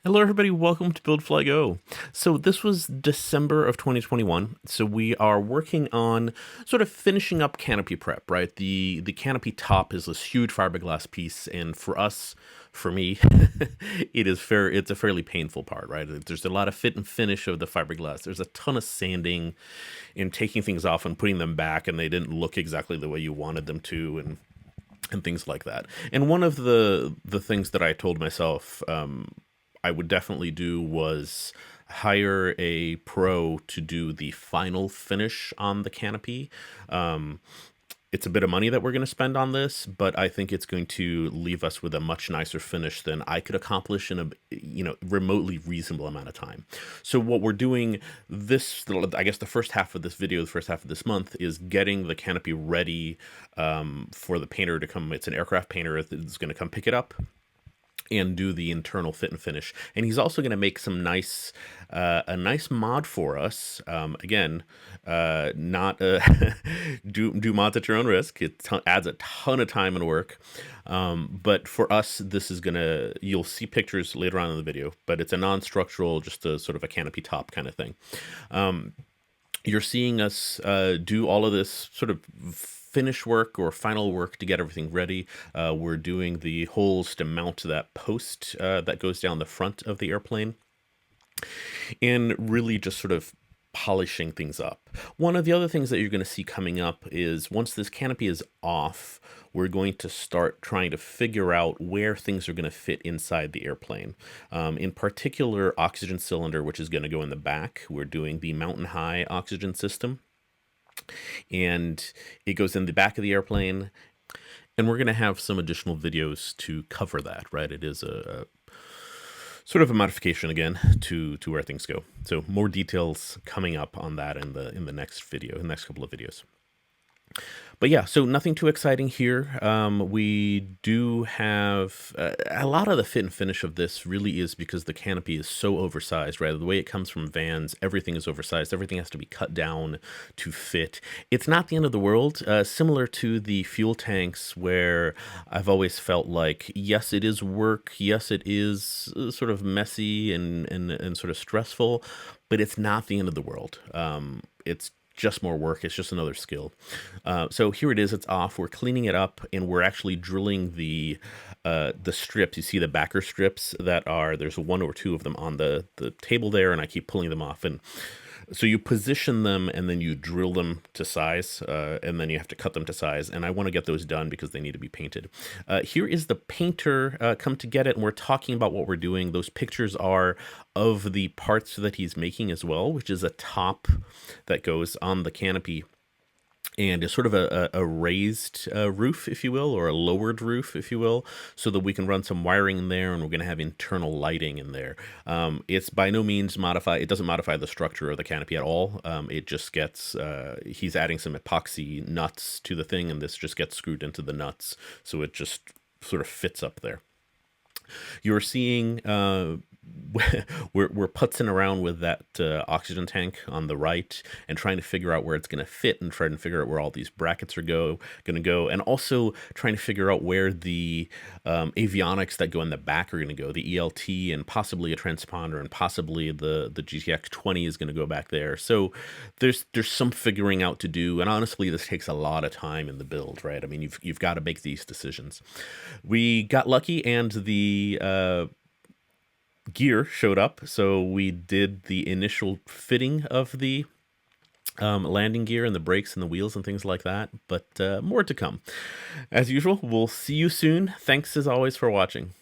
Hello, everybody. Welcome to Build Fly Go. So this was December of 2021. So we are working on sort of finishing up Canopy Prep, right? The canopy top is this huge fiberglass piece, and for me, it's a fairly painful part, right? There's a lot of fit and finish of the fiberglass. There's a ton of sanding and taking things off and putting them back, and they didn't look exactly the way you wanted them to, and things like that. And one of the things that I told myself I would definitely do was hire a pro to do the final finish on the canopy. Um, it's a bit of money that we're going to spend on this, but I think it's going to leave us with a much nicer finish than I could accomplish in a remotely reasonable amount of time. So what we're doing I guess the first half of this video, the first half of this month, is getting the canopy ready for the painter to come. It's an aircraft painter that's going to come pick it up and do the internal fit and finish. And he's also going to make some a nice mod for us. Again, not do mods at your own risk. It adds a ton of time and work. But for us, this is you'll see pictures later on in the video, but it's a non-structural, just a sort of a canopy top kind of thing. You're seeing us do all of this sort of finish work or final work to get everything ready. We're doing the holes to mount that post that goes down the front of the airplane, and really just sort of polishing things up. One of the other things that you're going to see coming up is once this canopy is off, we're going to start trying to figure out where things are going to fit inside the airplane. In particular, oxygen cylinder, which is going to go in the back. We're doing the mountain high oxygen system, and it goes in the back of the airplane, and we're going to have some additional videos to cover that, right? It is a sort of a modification again to where things go. So more details coming up on that in the next video, the next couple of videos. But yeah, so nothing too exciting here. We do have a lot of the fit and finish of this really is because the canopy is so oversized, right? The way it comes from vans, everything is oversized. Everything has to be cut down to fit. It's not the end of the world. Similar to the fuel tanks, where I've always felt like, yes, it is work. Yes, it is sort of messy and sort of stressful, but it's not the end of the world. It's just more work. It's just another skill. So here it is. It's off. We're cleaning it up, and we're actually drilling the strips. You see the backer strips there's one or two of them on the table there, and I keep pulling them off. And so you position them, and then you drill them to size, and then you have to cut them to size. And I want to get those done because they need to be painted. Here is the painter come to get it, and we're talking about what we're doing. Those pictures are of the parts that he's making as well, which is a top that goes on the canopy, and is sort of a raised roof, if you will, or a lowered roof, if you will, so that we can run some wiring in there, and we're going to have internal lighting in there. It's by no means it doesn't modify the structure of the canopy at all. It just gets, he's adding some epoxy nuts to the thing, and this just gets screwed into the nuts, so it just sort of fits up there. You're seeing we're putzing around with that oxygen tank on the right and trying to figure out where it's going to fit, and trying to figure out where all these brackets are going to go, and also trying to figure out where the avionics that go in the back are going to go, the ELT and possibly a transponder, and possibly the GTX 20 is going to go back there. So there's some figuring out to do, and honestly, this takes a lot of time in the build, right? I mean, you've got to make these decisions. We got lucky, and the gear showed up, so we did the initial fitting of the landing gear and the brakes and the wheels and things like that, but more to come. As usual, we'll see you soon. Thanks as always for watching.